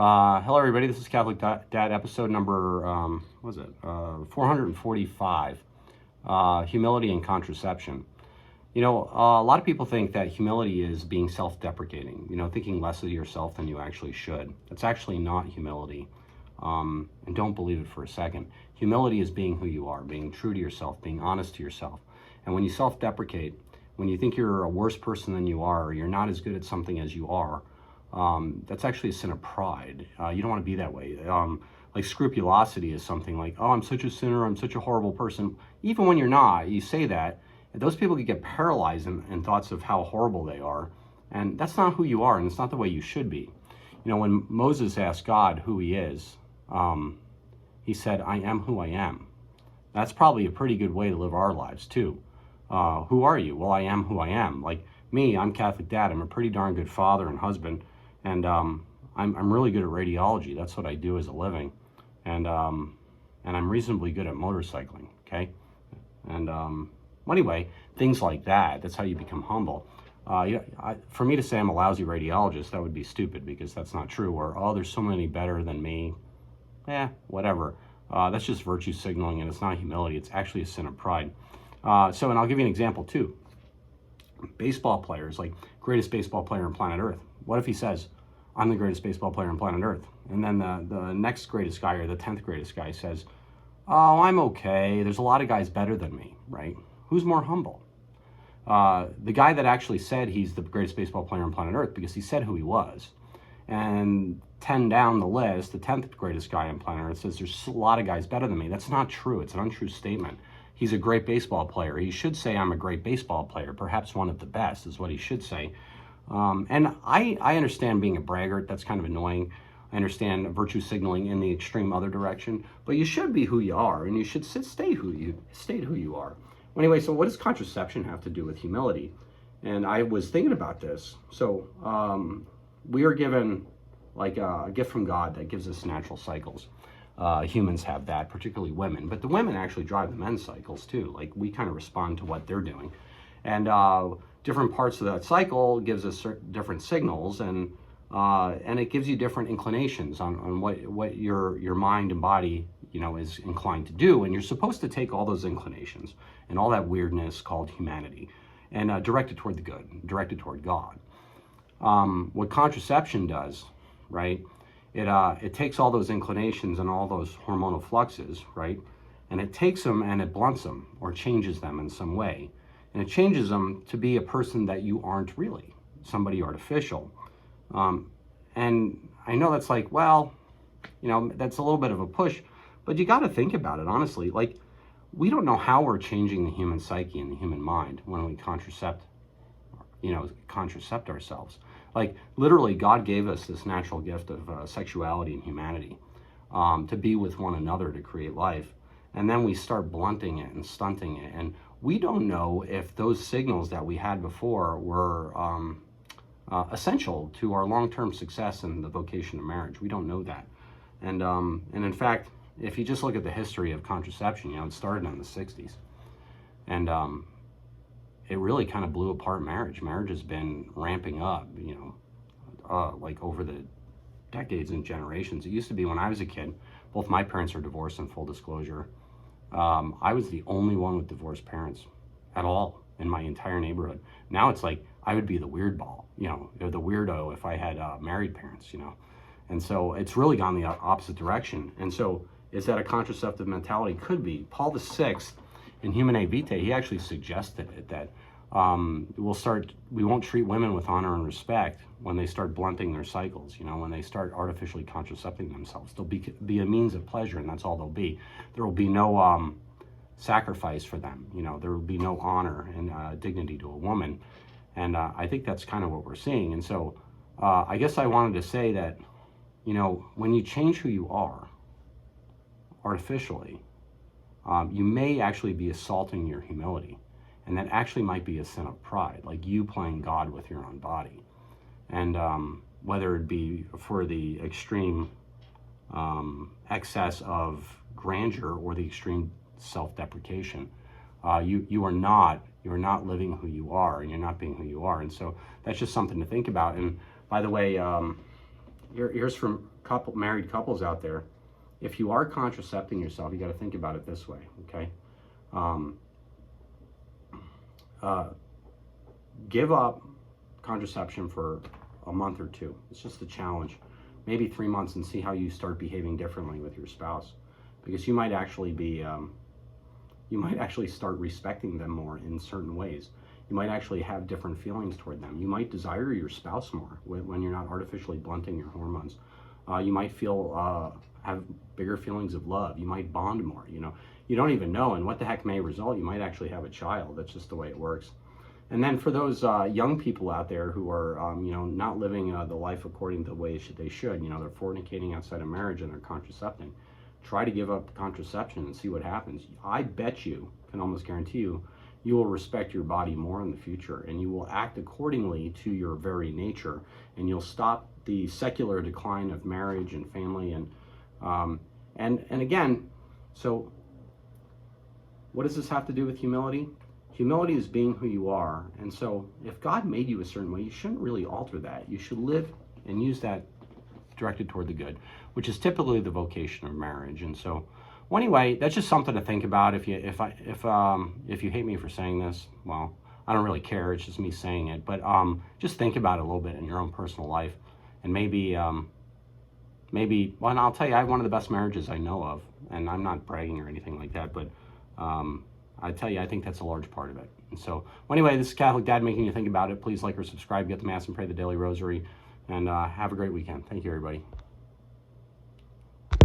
Hello, everybody. This is Catholic Dad, episode number, 445, Humility and Contraception. You know, a lot of people think that humility is being self-deprecating, thinking less of yourself than you actually should. That's actually not humility, and don't believe it for a second. Humility is being who you are, being true to yourself, being honest to yourself. And when you self-deprecate, when you think you're a worse person than you are, or you're not as good at something as you are, that's actually a sin of pride. You don't want to be that way. Like scrupulosity is something like, oh, I'm such a sinner, I'm such a horrible person. Even when you're not, you say that, those people could get paralyzed in thoughts of how horrible they are. And that's not who you are, and it's not the way you should be. When Moses asked God who he is, he said, I am who I am. That's probably a pretty good way to live our lives too. Who are you? Well, I am who I am. Like me, I'm Catholic Dad. I'm a pretty darn good father and husband. And I'm really good at radiology. That's what I do as a living. And I'm reasonably good at motorcycling, okay? And anyway, things like that, that's how you become humble. For me to say I'm a lousy radiologist, that would be stupid, because that's not true. Or, oh, there's so many better than me. Whatever. That's just virtue signaling, and it's not humility. It's actually a sin of pride. And I'll give you an example too. Baseball players, like greatest baseball player on planet Earth. What if he says, I'm the greatest baseball player on planet Earth? And then the next greatest guy, or the 10th greatest guy, says, oh, I'm okay. There's a lot of guys better than me, right? Who's more humble? The guy that actually said he's the greatest baseball player on planet Earth, because he said who he was. And 10 down the list, the 10th greatest guy on planet Earth says, there's a lot of guys better than me. That's not true. It's an untrue statement. He's a great baseball player. He should say, I'm a great baseball player, perhaps one of the best is what he should say. And I understand being a braggart. That's kind of annoying. I understand virtue signaling in the extreme other direction, but you should be who you are, and you should state who you are. Well, anyway, so what does contraception have to do with humility? And I was thinking about this. So we are given like a gift from God that gives us natural cycles. Humans have that, particularly women, but the women actually drive the men's cycles too. Like we kind of respond to what they're doing. And different parts of that cycle gives us different signals, and it gives you different inclinations on what your mind and body is inclined to do. And you're supposed to take all those inclinations and all that weirdness called humanity and direct it toward the good, direct it toward God. What contraception does, right? It takes all those inclinations and all those hormonal fluxes, right? And it takes them and it blunts them or changes them in some way. And it changes them to be a person that you aren't really, somebody artificial. And I know that's like, well, that's a little bit of a push, but you got to think about it, honestly. Like, we don't know how we're changing the human psyche and the human mind when we contracept ourselves. Like, literally, God gave us this natural gift of sexuality and humanity to be with one another, to create life. And then we start blunting it and stunting it. And we don't know if those signals that we had before were essential to our long-term success in the vocation of marriage. We don't know that. And in fact, if you just look at the history of contraception, it started in the 60s. And it really kind of blew apart marriage. Marriage has been ramping up, like over the decades and generations. It used to be when I was a kid, both my parents are divorced, in full disclosure. I was the only one with divorced parents at all in my entire neighborhood. Now it's like I would be the weird ball, the weirdo if I had married parents, And so it's really gone the opposite direction. And so is that a contraceptive mentality? Could be. Paul VI in Humanae Vitae, he actually suggested it, that we won't treat women with honor and respect when they start blunting their cycles, when they start artificially contracepting themselves. They'll be a means of pleasure, and that's all they'll be. There will be no sacrifice for them. There will be no honor and dignity to a woman. And I think that's kind of what we're seeing. And so I guess I wanted to say that, when you change who you are artificially, you may actually be assaulting your humility. And that actually might be a sin of pride, like you playing God with your own body. And whether it be for the extreme excess of grandeur or the extreme self-deprecation, you're not living who you are, and you're not being who you are. And so that's just something to think about. And by the way, here's from married couples out there. If you are contracepting yourself, you got to think about it this way, okay? Give up contraception for a month or two. It's just a challenge. Maybe 3 months, and see how you start behaving differently with your spouse, because you might actually be, you might actually start respecting them more in certain ways. You might actually have different feelings toward them. You might desire your spouse more when you're not artificially blunting your hormones. You might feel, have bigger feelings of love. You might bond more, you know. You don't even know, and what the heck may result. You might actually have a child. That's just the way it works. And then for those young people out there who are, you know, not living the life according to the way they should, you know, they're fornicating outside of marriage and they're contracepting. Try to give up contraception and see what happens. I bet you, can almost guarantee you, you will respect your body more in the future, and you will act accordingly to your very nature, and you'll stop the secular decline of marriage and family. And again, so what does this have to do with humility? Humility is being who you are. And so if God made you a certain way, you shouldn't really alter that. You should live and use that directed toward the good, which is typically the vocation of marriage. And so, well, anyway, that's just something to think about. If you hate me for saying this, well, I don't really care. It's just me saying it. But just think about it a little bit in your own personal life, and maybe, well, and I'll tell you, I have one of the best marriages I know of, and I'm not bragging or anything like that, but I tell you, I think that's a large part of it. And so, well, anyway, this is Catholic Dad making you think about it. Please like or subscribe, get the Mass, and pray the Daily Rosary, and have a great weekend. Thank you, everybody.